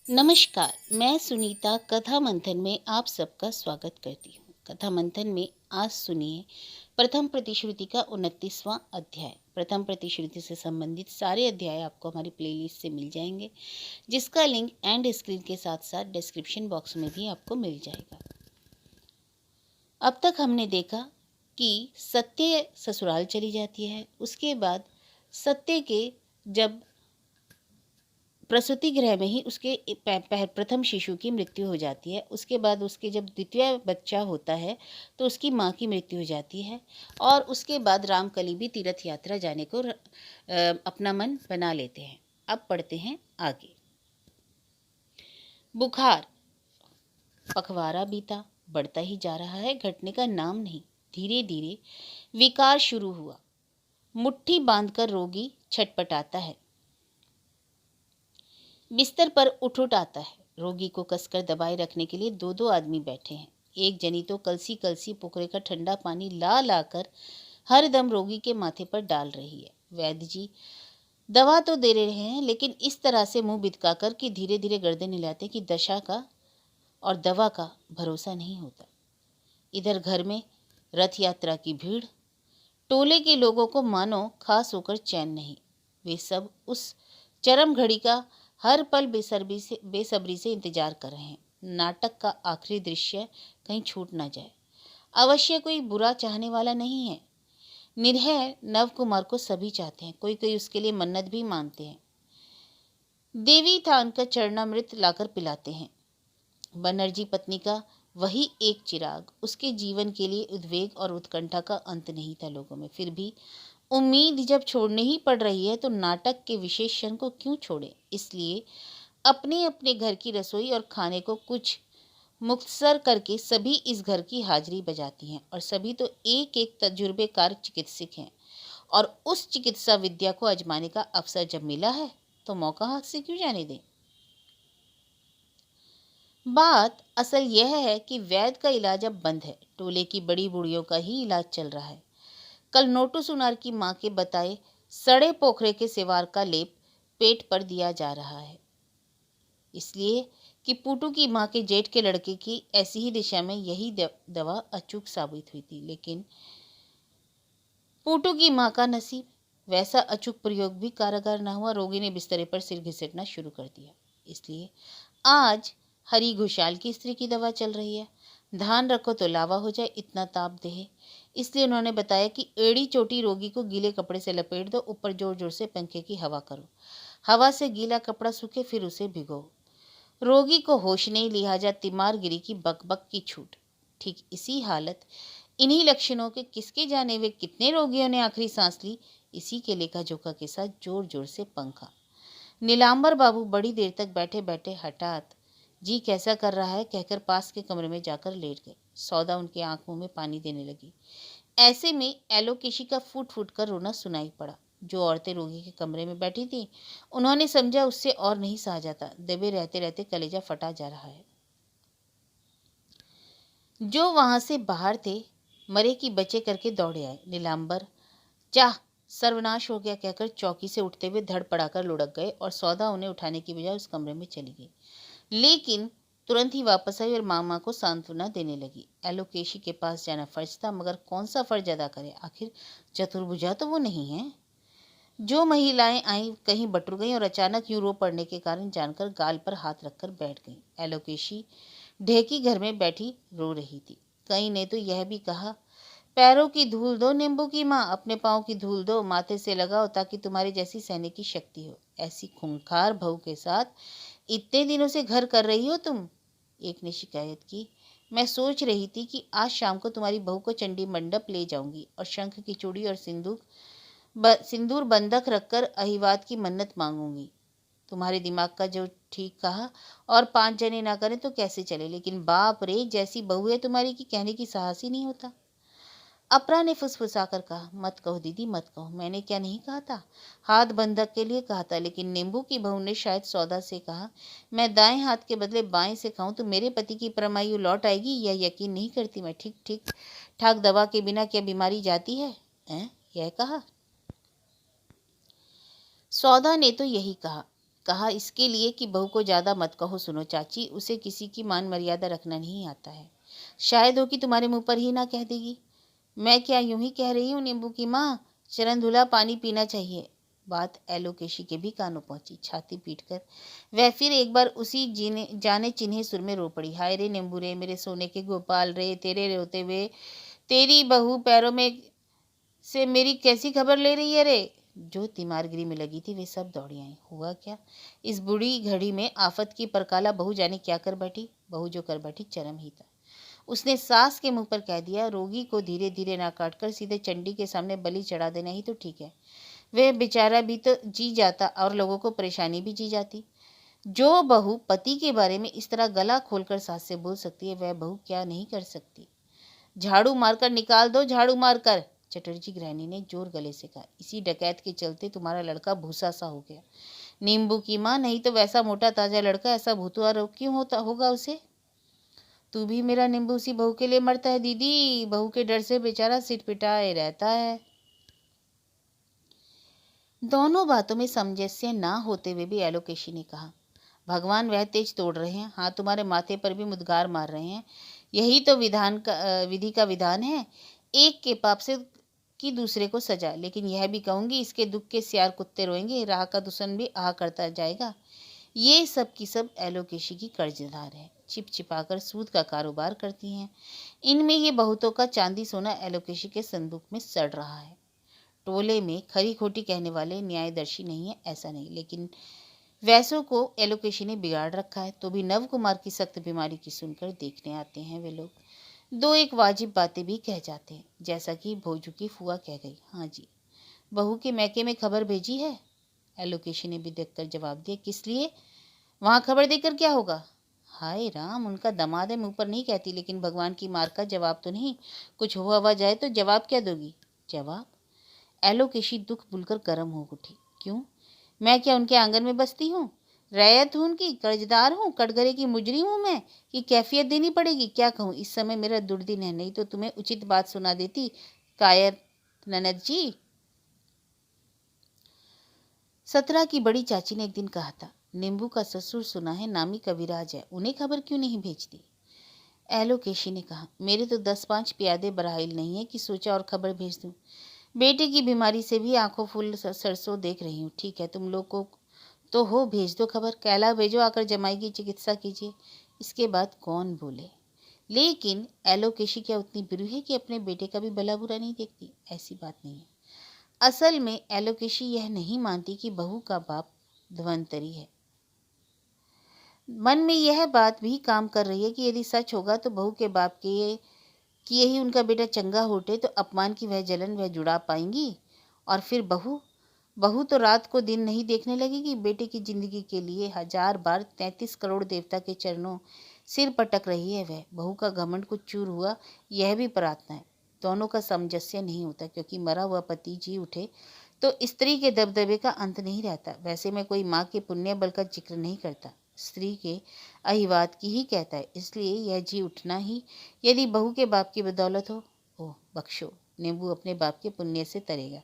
नमस्कार, मैं सुनीता कथा मंथन में आप सबका स्वागत करती हूँ। कथा मंथन में आज सुनिए प्रथम प्रतिश्रुति का 29वां अध्याय। प्रथम प्रतिश्रुति से संबंधित सारे अध्याय आपको हमारी प्लेलिस्ट से मिल जाएंगे, जिसका लिंक एंड स्क्रीन के साथ साथ डिस्क्रिप्शन बॉक्स में भी आपको मिल जाएगा। अब तक हमने देखा कि सत्य ससुराल चली जाती है। उसके बाद सत्य के जब प्रसूति गृह में ही उसके प्रथम शिशु की मृत्यु हो जाती है। उसके बाद उसके जब द्वितीय बच्चा होता है तो उसकी माँ की मृत्यु हो जाती है। और उसके बाद रामकली भी तीर्थ यात्रा जाने को अपना मन बना लेते हैं। अब पढ़ते हैं आगे। बुखार पखवाड़ा बीता, बढ़ता ही जा रहा है, घटने का नाम नहीं। धीरे धीरे विकार शुरू हुआ। मुट्ठी बांधकर रोगी छटपटाता है, बिस्तर पर उठ आता है। रोगी को कसकर दबाए रखने के लिए दो दो आदमी बैठे हैं। एक जनी तो कलसी कलसी पोखरे का ठंडा पानी ला लाकर हर दम रोगी के माथे पर डाल रही है। वैद्य जी दवा तो दे रहे हैं, लेकिन इस तरह से मुंह बिदकाकर कि धीरे धीरे गर्दन हिलाते कि दशा का और दवा का भरोसा नहीं होता। इधर घर में रथ यात्रा की भीड़, टोले के लोगों को मानो खास होकर चैन नहीं। वे सब उस चरम घड़ी का हर पल बेसब्री से इंतजार कर रहे हैं। नाटक का आखिरी दृश्य कहीं छूट ना जाए। अवश्य कोई बुरा चाहने वाला नहीं है। निर्भय नव कुमार को सभी चाहते हैं, कोई कोई उसके लिए मन्नत भी मानते हैं। देवी थान का चरणामृत लाकर पिलाते हैं। बनर्जी पत्नी का वही एक चिराग, उसके जीवन के लिए उद्वेग और उत्कंठा का अंत नहीं था लोगों में। फिर भी उम्मीद जब छोड़नी ही पड़ रही है तो नाटक के विशेष क्षण को क्यों छोड़े। इसलिए अपने अपने घर की रसोई और खाने को कुछ मुख्तसर करके सभी इस घर की हाजिरी बजाती हैं। और सभी तो एक एक तजुर्बेकार चिकित्सक हैं, और उस चिकित्सा विद्या को आजमाने का अवसर जब मिला है तो मौका हाथ से क्यों जाने दें। बात असल यह है कि वैद्य का इलाज अब बंद है। टोले की बड़ी बूढ़ियों का ही इलाज चल रहा है। कल नोटू सुनार की माँ के बताए सड़े पोखरे के सिवार का लेप पेट पर दिया जा रहा है, इसलिए कि पुटू की माँ के जेठ के लड़के की ऐसी ही दिशा में यही दवा अचूक साबित हुई थी। लेकिन पुटू की माँ का नसीब, वैसा अचूक प्रयोग भी कारगर न हुआ। रोगी ने बिस्तरे पर सिर घिसटना शुरू कर दिया। इसलिए आज हरी घोषाल की स्त्री की दवा चल रही है। धान रखो तो लावा हो जाए, इतना ताप दे। इसलिए उन्होंने बताया कि एड़ी चोटी रोगी को गीले कपड़े से लपेट दो, ऊपर जोर जोर से पंखे की हवा करो, हवा से गीला कपड़ा सूखे, फिर उसे भिगो। रोगी को होश नहीं, लिहाजा तिमारगिरी की बकबक की छूट। ठीक इसी हालत, इन्हीं लक्षणों के किसके जाने वे कितने रोगियों ने आखिरी सांस ली, इसी के लेखा जोखा के साथ जोर जोर से पंखा। नीलांबर बाबू बड़ी देर तक बैठे बैठे हठात जी कैसा कर रहा है कहकर पास के कमरे में जाकर लेट गए। सौदा उनके आंख मुंह में पानी देने लगी। ऐसे में एलोकेशी का फूट फूट कर रोना सुनाई पड़ा। जो औरतें रोगी के कमरे में बैठी थीं, उन्होंने समझा उससे और नहीं सहा जाता। दबे रहते रहते कलेजा फटा जा रहा है। जो वहां से बाहर थे मरे की बचे करके दौड़े आए। नीलांबर चाह सर्वनाश हो गया कहकर चौकी से उठते हुए धड़ पड़ाकर लुढ़क गए, और सौदा उन्हें उठाने की बजाय उस कमरे में चली गई। लेकिन तुरंत ही वापस आई और मामा को सांत्वना देने लगी। एलोकेशी के पास जाना फर्ज था, मगर कौन सा फर्ज अदा करे, आखिर चतुर्भुजा तो वो नहीं है। जो महिलाएं आई कहीं बटुर गईं और अचानक यूं रो पड़ने के कारण जानकर गाल पर हाथ रखकर बैठ गईं। एलोकेशी ढेकी घर में बैठी रो रही थी। कई ने तो यह भी कहा, पैरों की धूल दो नींबू की माँ, अपने पाँव की धूल दो, माथे से लगाओ ताकि तुम्हारे जैसी सहने की शक्ति हो। ऐसी खूंखार बहू के साथ इतने दिनों से घर कर रही हो तुम। एक ने शिकायत की, मैं सोच रही थी कि आज शाम को तुम्हारी बहू को चंडी मंडप ले जाऊंगी और शंख की चूड़ी और सिंदूर बंधक रखकर अहिवाद की मन्नत मांगूंगी। तुम्हारे दिमाग का जो ठीक कहा, और 5 जने ना करें तो कैसे चले। लेकिन बाप रे, जैसी बहू है तुम्हारी की कहने की साहस ही नहीं होता। अपरा ने फुसफुसाकर कहा, मत कहो दीदी मत कहो, मैंने क्या नहीं कहा था। हाथ बंधक के लिए कहा था। लेकिन नींबू की बहू ने शायद सौदा से कहा, मैं दाएं हाथ के बदले बाएं से खाऊं तो मेरे पति की परमायु लौट आएगी, यह यकीन नहीं करती मैं। ठीक ठीक ठाक दवा के बिना क्या बीमारी जाती है, यह कहा। सौदा ने तो यही कहा। कहा, इसके लिए कि बहू को ज़्यादा मत कहो। सुनो चाची, उसे किसी की मान मर्यादा रखना नहीं आता है। शायद हो कि तुम्हारे मुंह पर ही ना कह देगी। मैं क्या यूं ही कह रही हूँ नींबू की माँ, चरण धुला पानी पीना चाहिए। बात एलोकेशी के भी कानों पहुंची। छाती पीटकर वह फिर एक बार उसी जाने चिन्हे सुर में रो पड़ी। हाय रे नींबू रे, मेरे सोने के गोपाल रे, तेरे रोते हुए तेरी बहू पैरों में से मेरी कैसी खबर ले रही है रे। जो तिमारगिरी में लगी थी वे सब दौड़ी आई। हुआ क्या? इस बुढ़ी घड़ी में आफत की परकाला बहू जाने क्या कर बैठी। बहू जो कर बैठी चरम ही था। उसने सास के मुंह पर कह दिया, रोगी को धीरे धीरे ना काटकर सीधे चंडी के सामने बलि चढ़ा देना ही तो ठीक है। वह बेचारा भी तो जी जाता और लोगों को परेशानी भी जी जाती। जो बहू पति के बारे में इस तरह गला खोलकर सास से बोल सकती है, वह बहू क्या नहीं कर सकती। झाड़ू मारकर निकाल दो, झाड़ू मारकर, चटर्जी गृहिणी ने जोर गले से कहा। इसी डकैत के चलते तुम्हारा लड़का भूसा सा हो गया नींबू की माँ, नहीं तो वैसा मोटा ताजा लड़का ऐसा भूतुआ रोग क्यों होता होगा उसे। तू भी मेरा नींबू उसी बहू के लिए मरता है दीदी, बहू के डर से बेचारा सिर पिटाए रहता है। दोनों बातों में सामंजस्य ना होते हुए भी एलोकेशी ने कहा, भगवान वह तेज तोड़ रहे हैं, हाँ तुम्हारे माथे पर भी मुद्गार मार रहे हैं। यही तो विधि का विधान है। एक के पाप से कि दूसरे को सजा। लेकिन यह भी कहूंगी, इसके दुख के सियार कुत्ते रोएंगे, राह का दुश्मन भी आह करता जाएगा। ये सब की सब एलोकेशी की कर्जदार है, छिप छिपाकर सूद का कारोबार करती हैं। इनमें ये बहुतों का चांदी सोना एलोकेशी के संदूक में सड़ रहा है। टोले में खरी खोटी कहने वाले न्यायदर्शी नहीं है, ऐसा नहीं, लेकिन वैसों को एलोकेशी ने बिगाड़ रखा है। तो भी नव कुमार की सख्त बीमारी की सुनकर देखने आते हैं वे लोग। दो एक वाजिब बातें भी कह जाते हैं, जैसा कि भोजू की फुआ कह गई, हाँ जी, बहू के मैके में खबर भेजी है। एलोकेशी ने भी देखकर जवाब दिया, किस लिए? वहां खबर देकर क्या होगा? हाय राम, उनका दमाद है, मुंह पर नहीं कहती, लेकिन भगवान की मार का जवाब तो नहीं। कुछ हुआ जाए तो जवाब क्या दोगी? जवाब? एलोकेशी दुख भूलकर गर्म हो उठी। क्यों? मैं क्या उनके आंगन में बसती हूँ? रैयत हूँ उनकी, कर्जदार हूँ, कटघरे की मुजरी हूँ मैं कि कैफियत देनी पड़ेगी? क्या कहूँ, इस समय मेरा दुर्दिन है, नहीं तो तुम्हें उचित बात सुना देती। कायर ननद जी। 17 की बड़ी चाची ने एक दिन कहा था, नींबू का ससुर सुना है नामी कविराज है, उन्हें खबर क्यों नहीं भेजती? एलोकेशी ने कहा, मेरे तो 10-5 प्यादे बराइल नहीं है कि सोचा और खबर भेज दूं। बेटे की बीमारी से भी आंखों फूल सरसों देख रही हूँ। ठीक है, तुम लोग को तो हो, भेज दो खबर। कैला भेजो, आकर जमाई की चिकित्सा कीजिए। इसके बाद कौन बोले। लेकिन एलोकेशी क्या उतनी बुरी है कि अपने बेटे का भी भला बुरा नहीं देखती? ऐसी बात नहीं है। असल में एलोकेशी यह नहीं मानती कि बहू का बाप धन्वंतरी है। मन में यह बात भी काम कर रही है कि यदि सच होगा तो बहू के बाप के कि यही उनका बेटा चंगा होटे तो अपमान की वह जलन वह जुड़ा पाएंगी। और फिर बहू बहू तो रात को दिन नहीं देखने लगेगी। बेटे की जिंदगी के लिए 1000 बार 33 करोड़ देवता के चरणों सिर पटक रही है वह। बहू का घमंड कुछ चूर हुआ, यह भी प्रार्थना है। दोनों का सामंजस्य नहीं होता, क्योंकि मरा हुआ पति जी उठे तो स्त्री के दबदबे का अंत नहीं रहता। वैसे मैं कोई माँ के पुण्य बल का जिक्र नहीं करता, स्त्री के अहिवाद की ही कहता है। इसलिए यह जी उठना ही यदि बहू के बाप की बदौलत हो, ओह बख्शो, नींबू अपने बाप के पुण्य से तरेगा।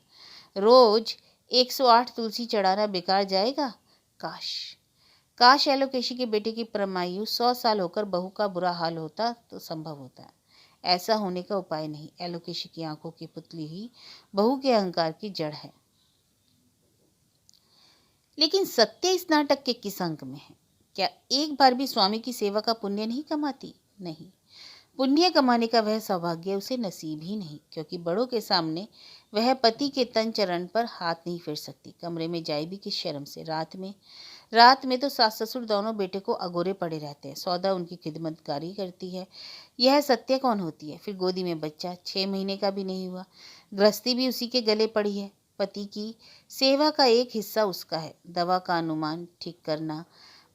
रोज 108 तुलसी चढ़ाना बेकार जाएगा। काश काश एलोकेशी के बेटे की परमायु 100 साल होकर बहू का बुरा हाल होता तो संभव होता। ऐसा होने का उपाय नहीं। एलोकेशी की आंखों की पुतली ही बहू के अहंकार की जड़ है। लेकिन सत्य इस नाटक के किस अंक में है? क्या एक बार भी स्वामी की सेवा का पुण्य नहीं कमाती? नहीं, पुण्य कमाने का वह सौभाग्य उसे नसीब ही नहीं, क्योंकि बड़ों के सामने वह पति के तन चरण पर हाथ नहीं फेर सकती। कमरे में जाए भी किस शर्म से। रात में तो सास ससुर दोनों बेटे को अगोरे पड़े रहते हैं। सौदा उनकी खिदमतगारी करती है। यह सत्य कौन होती है? फिर गोदी में बच्चा 6 महीने का भी नहीं हुआ, गृहस्थी भी उसी के गले पड़ी है। पति की सेवा का एक हिस्सा उसका है। दवा का अनुमान ठीक करना,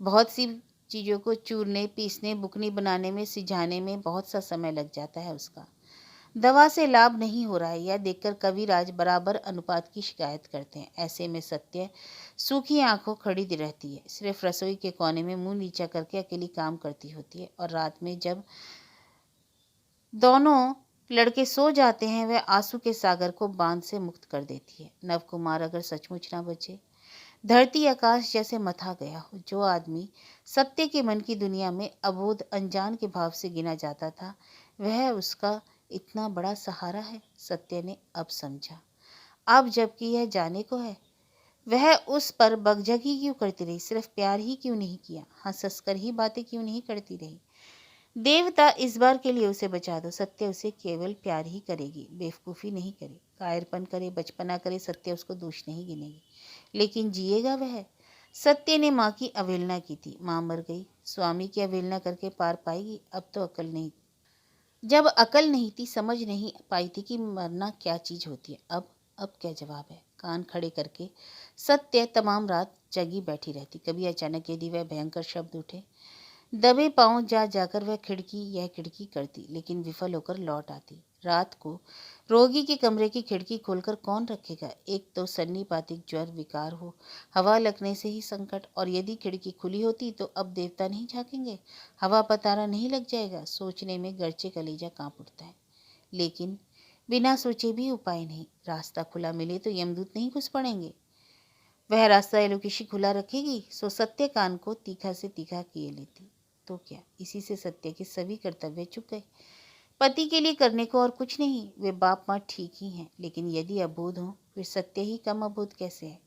बहुत सी चीज़ों को चूरने पीसने बुकनी बनाने में सिझाने में बहुत सा समय लग जाता है उसका। दवा से लाभ नहीं हो रहा है, यह देखकर कविराज बराबर अनुपात की शिकायत करते हैं। ऐसे में सत्य सूखी आंखों खड़ी रहती है, सिर्फ रसोई के कोने में मुंह नीचा करके अकेली काम करती होती है। और रात में जब दोनों लड़के सो जाते हैं, वह आंसू के सागर को बांध से मुक्त कर देती है। नवकुमार अगर सचमुच ना बचे, धरती आकाश जैसे मथा गया हो। जो आदमी सत्य के मन की दुनिया में अबोध अनजान के भाव से गिना जाता था, वह उसका इतना बड़ा सहारा है। सत्य ने अब समझा। अब जबकि यह जाने को है, वह उस पर बकझकी क्यों करती रही? सिर्फ प्यार ही क्यों नहीं किया? हंस हंस कर ही बातें क्यों नहीं करती रही? देवता, इस बार के लिए उसे बचा दो। सत्य उसे केवल प्यार ही करेगी, बेवकूफ़ी नहीं करे। कायरपन करे, बचपना करे, सत्य उसको दोष नहीं गिनेगी। लेकिन जिएगा वह। सत्य ने माँ की अवहेलना की थी, माँ मर गई। स्वामी की अवहेलना करके पार पाएगी? अब तो अकल नहीं। जब अकल नहीं थी, समझ नहीं पाई थी कि मरना क्या चीज़ होती है। अब क्या जवाब है? कान खड़े करके सत्य तमाम रात जगी बैठी रहती। कभी अचानक यदि वह भयंकर शब्द उठे, दबे पांव जा जाकर वह यह खिड़की करती, लेकिन विफल होकर लौट आती। रात को रोगी के कमरे की खिड़की खोलकर कौन रखेगा? एक तो सन्निपातिक ज्वर विकार हो, हवा लगने से ही संकट, और यदि खिड़की खुली होती तो अब देवता नहीं झांकेंगे, हवा पतारा नहीं लग जाएगा। सोचने में गरचे कलेजा कांप उठता है, लेकिन बिना सोचे भी उपाय नहीं। रास्ता खुला मिले तो यमदूत नहीं घुस पड़ेंगे। वह रास्ता एलोकेशी खुला रखेगी, सो सत्य कान को तीखा से तीखा किए लेती। तो क्या इसी से सत्य के सभी कर्तव्य चुक गए? पति के लिए करने को और कुछ नहीं। वे बाप माँ ठीक ही हैं, लेकिन यदि अबोध हो, फिर सत्य ही कम अबोध कैसे है?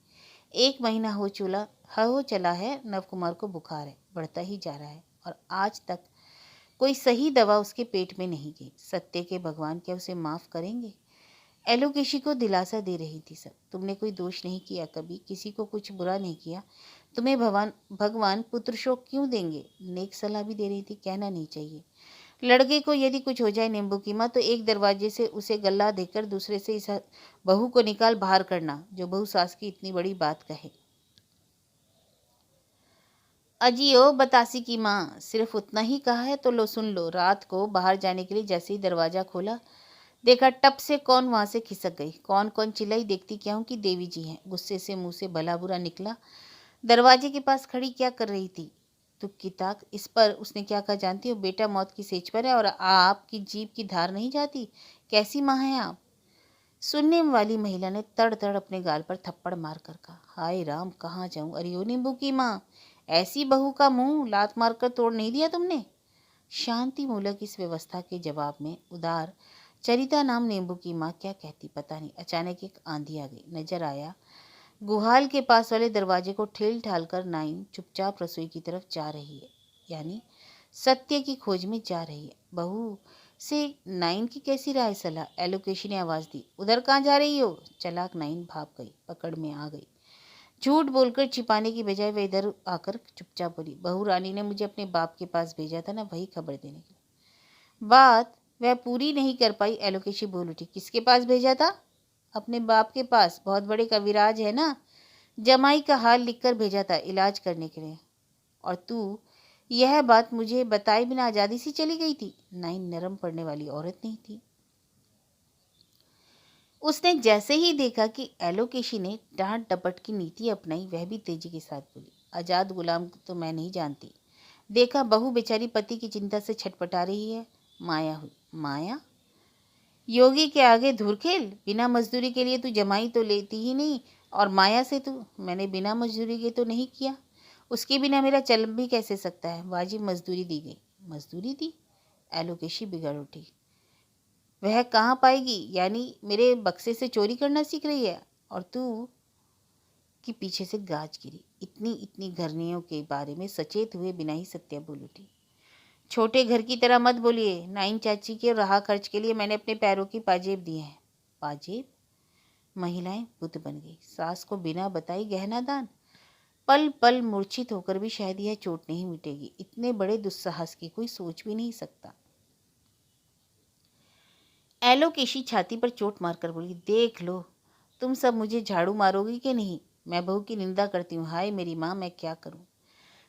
1 महीना हो चला है, नवकुमार को बुखार है, बढ़ता ही जा रहा है, और आज तक कोई सही दवा उसके पेट में नहीं गई। सत्य के भगवान क्या उसे माफ करेंगे? एलोकेशी को दिलासा दे रही थी सब। तुमने कोई दोष नहीं किया, कभी किसी को कुछ बुरा नहीं किया, तुम्हें भगवान पुत्र शोक क्यों देंगे? नेक सलाह भी दे रही थी, कहना नहीं चाहिए। लड़के को यदि कुछ हो जाए नींबू की माँ, तो एक दरवाजे से उसे गल्ला देकर दूसरे से इस बहू को निकाल बाहर करना, जो बहू सास की इतनी बड़ी बात कहे। अजियो बतासी की माँ, सिर्फ उतना ही कहा है तो लो, सुन लो। रात को बाहर जाने के लिए जैसे ही दरवाजा खोला, देखा टप से कौन वहां से खिसक गई। कौन कौन चिल्लाई, देखती क्या हूँ कि देवी जी हैं। गुस्से से मुंह से भला बुरा निकला। दरवाजे के पास खड़ी क्या कर रही थी? तुक्की ताक। इस पर उसने क्या कहा जानती हो? बेटा मौत की सेज पर है और आपकी जीभ की धार नहीं जाती। कैसी माँ है आप? सुनने वाली महिला ने तड़ तड़ अपने गाल पर थप्पड़ मार कर कहा, हाय राम, कहाँ जाऊं? अरे ओ नींबू की माँ, ऐसी बहू का मुंह लात मार कर तोड़ नहीं दिया तुमने? शांति मूलक इस व्यवस्था के जवाब में उदार चरिता नाम नींबू की माँ क्या कहती पता नहीं। अचानक एक आंधी आ गई। नजर आया गुहाल के पास वाले दरवाजे को ठेल ठाल कर नाइन चुपचाप रसोई की तरफ जा रही है, यानी सत्य की खोज में जा रही है। बहू से नाइन की कैसी राय सलाह? एलोकेशी ने आवाज दी, उधर कहाँ जा रही हो? चलाक नाइन भाग गई, पकड़ में आ गई। झूठ बोलकर छिपाने की बजाय वह इधर आकर चुपचाप बोली, बहू रानी ने मुझे अपने बाप के पास भेजा था ना, वही खबर देने के लिए। बात वह पूरी नहीं कर पाई, एलोकेशी बोल उठी, किसके पास भेजा था? अपने बाप के पास, बहुत बड़े कविराज है ना, जमाई का हाल लिखकर भेजा था इलाज करने के लिए। और तू यह बात मुझे बताए बिना आजादी से चली गई थी। नाइन नरम पड़ने वाली औरत नहीं थी। उसने जैसे ही देखा कि एलोकेशी ने डांट डपट की नीति अपनाई, वह भी तेजी के साथ बोली, आजाद गुलाम तो मैं नहीं जानती। देखा बहू बेचारी पति की चिंता से छटपटा रही है। माया हुई। माया? योगी के आगे धुरखेल? बिना मजदूरी के लिए तू जमाई तो लेती ही नहीं, और माया से तू? मैंने बिना मजदूरी के तो नहीं किया, उसके बिना मेरा चल भी कैसे सकता है? वाजिब मजदूरी दी गई। मजदूरी दी? एलोकेशी बिगड़ उठी। वह कहाँ पाएगी? यानी मेरे बक्से से चोरी करना सीख रही है? और तू? कि पीछे से गाज गिरी। इतनी इतनी घरनियों के बारे में सचेत हुए बिना ही सत्या बोल उठी, छोटे घर की तरह मत बोलिए। नाइन चाची के रहा खर्च के लिए मैंने अपने पैरों की पाजेब दिए हैं। पाजेब? महिलाएं बुद्ध बन गई। सास को बिना बताई गहना दान? पल पल मूर्छित होकर भी शायद यह चोट नहीं मिटेगी। इतने बड़े दुस्साहस की कोई सोच भी नहीं सकता। एलोकेशी छाती पर चोट मारकर बोली, देख लो, तुम सब मुझे झाड़ू मारोगी कि नहीं? मैं बहू की निंदा करती हूँ, हाय मेरी माँ, मैं क्या करूँ?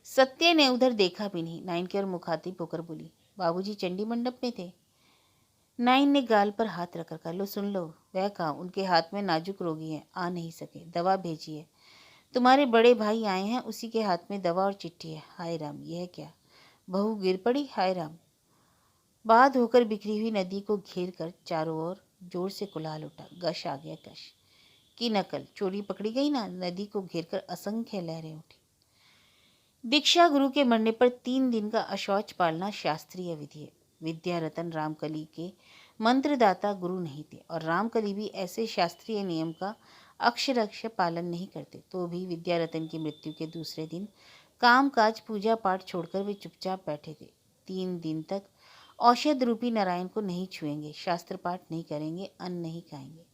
सत्य ने उधर देखा भी नहीं। नाइन की ओर मुखातिब होकर बोली, बाबूजी चंडी मंडप में थे। नाइन ने गाल पर हाथ रखकर कहा, लो सुन लो। वह कहा, उनके हाथ में नाजुक रोगी है, आ नहीं सके, दवा भेजिए। तुम्हारे बड़े भाई आए हैं, उसी के हाथ में दवा और चिट्ठी है। हाय राम, यह क्या? बहू गिर पड़ी। हाय राम। बाद होकर बिखरी हुई नदी को घेर कर चारों ओर जोर से कुल्हाल उठा। गश आ गया, गश। की नकल चोरी पकड़ी गई ना, नदी को घेरकर असंख्य लहरें उठी। दीक्षा गुरु के मरने पर 3 दिन का अशौच पालना शास्त्रीय विधि है। विद्या रतन रामकली के मंत्रदाता गुरु नहीं थे और रामकली भी ऐसे शास्त्रीय नियम का अक्षर पालन नहीं करते, तो भी विद्या रतन की मृत्यु के दूसरे दिन काम काज पूजा पाठ छोड़कर वे चुपचाप बैठे थे। 3 दिन तक औषध रूपी नारायण को नहीं छुएंगे, शास्त्र पाठ नहीं करेंगे, अन्न नहीं खाएंगे।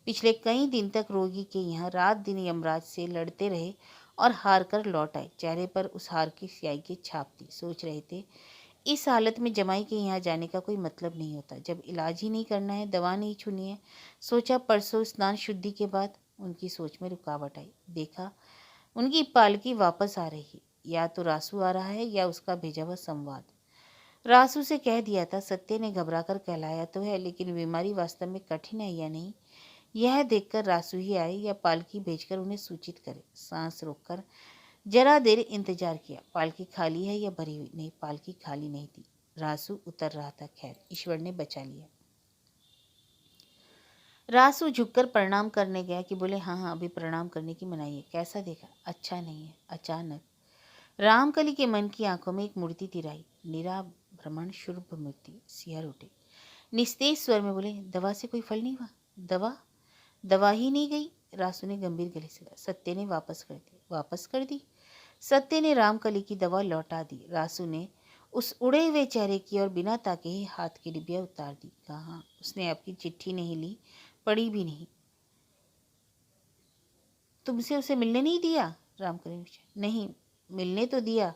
पिछले कई दिन तक रोगी के यहाँ रात दिन यमराज से लड़ते रहे और हार कर लौट आए। चेहरे पर उस हार की स्याही की छाप थी। सोच रहे थे इस हालत में जमाई के यहाँ जाने का कोई मतलब नहीं होता। जब इलाज ही नहीं करना है, दवा नहीं छूनी है, सोचा परसों स्नान शुद्धि के बाद। उनकी सोच में रुकावट आई। देखा उनकी पालकी वापस आ रही है। या तो रासू आ रहा है या उसका भेजा हुआ संवाद। रासू से कह दिया था, सत्य ने घबराकर कहलाया तो है, लेकिन बीमारी वास्तव में कठिन है या नहीं, यह देखकर रासू ही आए या पालकी भेजकर उन्हें सूचित करे। सांस रोककर जरा देर इंतजार किया। पालकी खाली है या भरी हुई? नहीं, पालकी खाली नहीं थी। रासू उतर रहा था। खैर, ईश्वर ने बचा लिया। रासू झुककर प्रणाम करने गया कि बोले, हाँ हाँ, अभी प्रणाम करने की मनाही है। कैसा देखा? अच्छा नहीं है। अचानक रामकली के मन की आंखों में एक मूर्ति तिराई। निरा भ्रमण शुभ मूर्ति। सिहर उठे। निस्तेज स्वर में बोले, दवा से कोई फल नहीं हुआ? दवा ही नहीं गई। रासू ने गंभीर गले से कहा। सत्य ने वापस कर दी। वापस कर दी? सत्य ने रामकली की दवा लौटा दी। रासू ने उस उड़े हुए चेहरे की और बिना ताके ही हाथ की डिबिया उतार दी। कहा, उसने आपकी चिट्ठी नहीं ली, पढ़ी भी नहीं। तुमसे उसे मिलने नहीं दिया? रामकली ने पूछा। नहीं, मिलने तो दिया।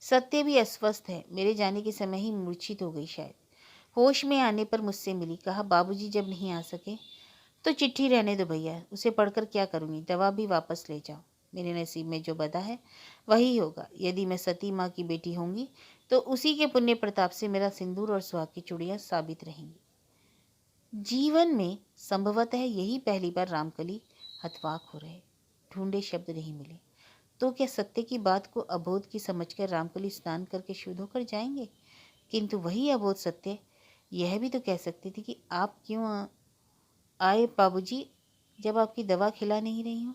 सत्य भी अस्वस्थ है, मेरे जाने के समय ही मूर्छित हो गई शायद। होश में आने पर मुझसे मिली। कहा, बाबूजी जब नहीं आ सके तो चिट्ठी रहने दो भैया, उसे पढ़कर क्या करूँगी, दवा भी वापस ले जाओ। मेरे नसीब में जो बदा है वही होगा। यदि मैं सती माँ की बेटी होंगी तो उसी के पुण्य प्रताप से मेरा सिंदूर और सुहाग की चूड़ियाँ साबित रहेंगी। जीवन में संभवतः यही पहली बार रामकली हतवाक हो रहे। ढूंढे शब्द नहीं मिले। तो क्या सत्य की बात को अबोध की समझकर रामकली स्नान करके शुद्ध होकर जाएंगे? किंतु वही अबोध सत्य यह भी तो कह सकती थी कि आप क्यों आए बाबूजी, जब आपकी दवा खिला नहीं रही हूँ।